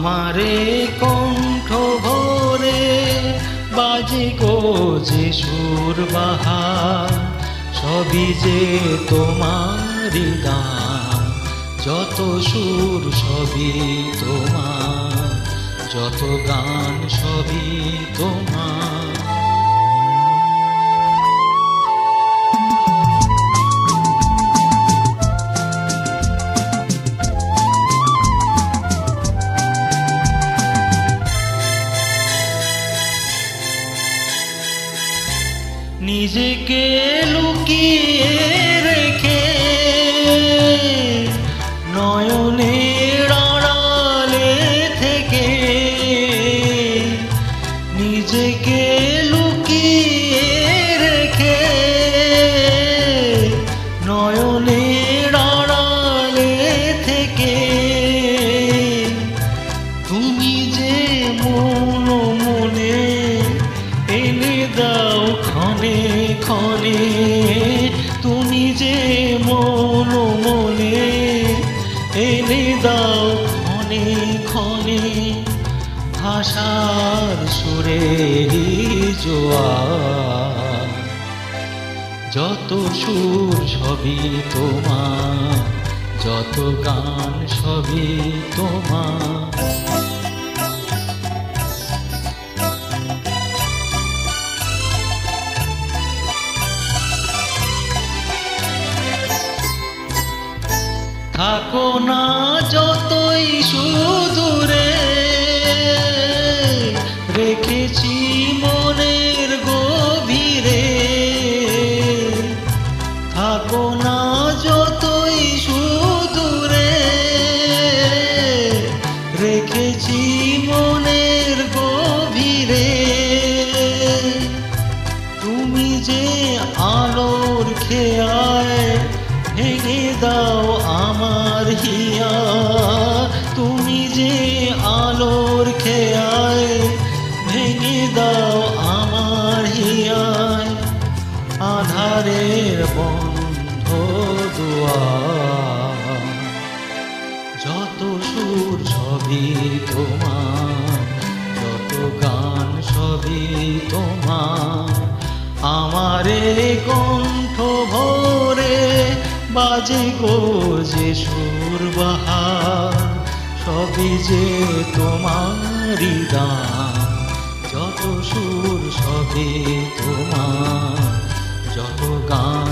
আমারে কণ্ঠ ভরে বাজে গো যে সুর বাহার, সবই যে তোমারই দান। যত সুর সবই তোমার, যত গান সবই তোমার। নিজেকে লুকিয়ে রেখে নয়নের আড়ালে থেকে, নিজেকে লুকিয়ে রেখে নয়নের আড়ালে থেকে, তুমি যে মন মনে এনে দাও ক্ষণে ক্ষণে, তুমি যে মন মনে এনে দাও ক্ষণে ক্ষণে। ভাষার সুরেরই জোয়ার, যত সুর সবই তোমার, যত গান সবই তোমার। থাকো না যতই সুদূরে, রেখেছি মনের গভীরে। থাকো না যতই সুদূরে, রেখেছি মনের গভীরে। তুমি যে আলোর খেয়ায় ভেঙে দাও আমার হিয়া, তুমি যে আলোর খেয়ায় ভেঙে দাও আমার হিয়ায়। আধারের বন্ধ দুয়ার, যত সুর সবই তোমার, যত গান সবই তোমার। আমারে কণ্ঠ ভরে বাজে গো যে সুর বাহার, সবই যে তোমারই দান। যত সুর সবই তোমার, যত গান